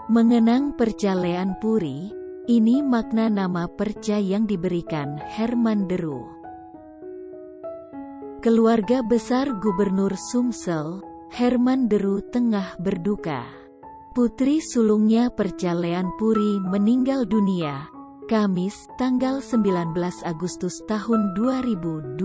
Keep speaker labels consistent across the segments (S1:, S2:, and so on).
S1: Mengenang Percalean Puri, ini makna nama perca yang diberikan Herman Deru. Keluarga besar Gubernur Sumsel, Herman Deru tengah berduka. Putri sulungnya Percalean Puri meninggal dunia, Kamis, tanggal 19 Agustus tahun 2021.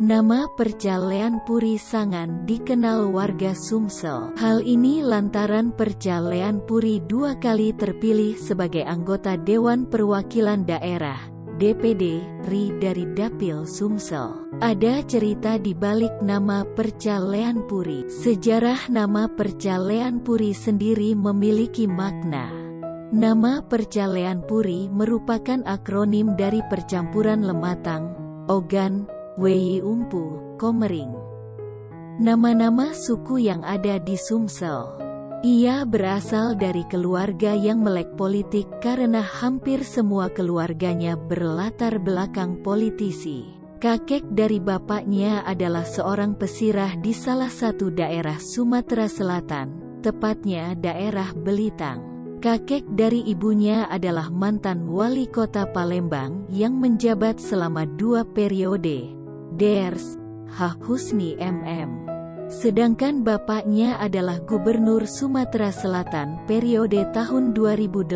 S1: Nama Percalean Puri Sangan dikenal warga Sumsel. Hal ini lantaran Percalean Puri 2 kali terpilih sebagai anggota Dewan Perwakilan Daerah, DPD, RI dari Dapil Sumsel. Ada cerita di balik nama Percalean Puri. Sejarah nama Percalean Puri sendiri memiliki makna. Nama Percalean Puri merupakan akronim dari percampuran Lematang, Ogan, Weyi Umpu, Komering. Nama-nama suku yang ada di Sumsel. Ia berasal dari keluarga yang melek politik karena hampir semua keluarganya berlatar belakang politisi. Kakek dari bapaknya adalah seorang pesirah di salah satu daerah Sumatera Selatan, tepatnya daerah Belitang. Kakek dari ibunya adalah mantan wali kota Palembang yang menjabat selama 2 periode, Drs. H. Husni MM. Sedangkan bapaknya adalah Gubernur Sumatera Selatan periode tahun 2018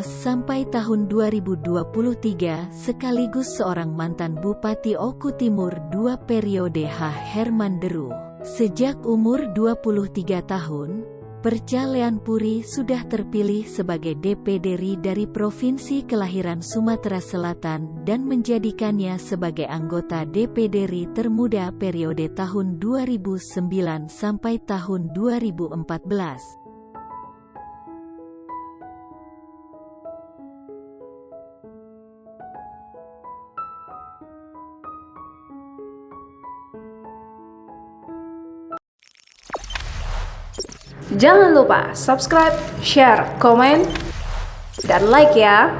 S1: sampai tahun 2023 sekaligus seorang mantan Bupati Oku Timur 2 periode H. Herman Deru. Sejak umur 23 tahun, Percalean Puri sudah terpilih sebagai DPD RI dari Provinsi kelahiran Sumatera Selatan dan menjadikannya sebagai anggota DPD RI termuda periode tahun 2009 sampai tahun 2014.
S2: Jangan lupa subscribe, share, komen, dan like ya.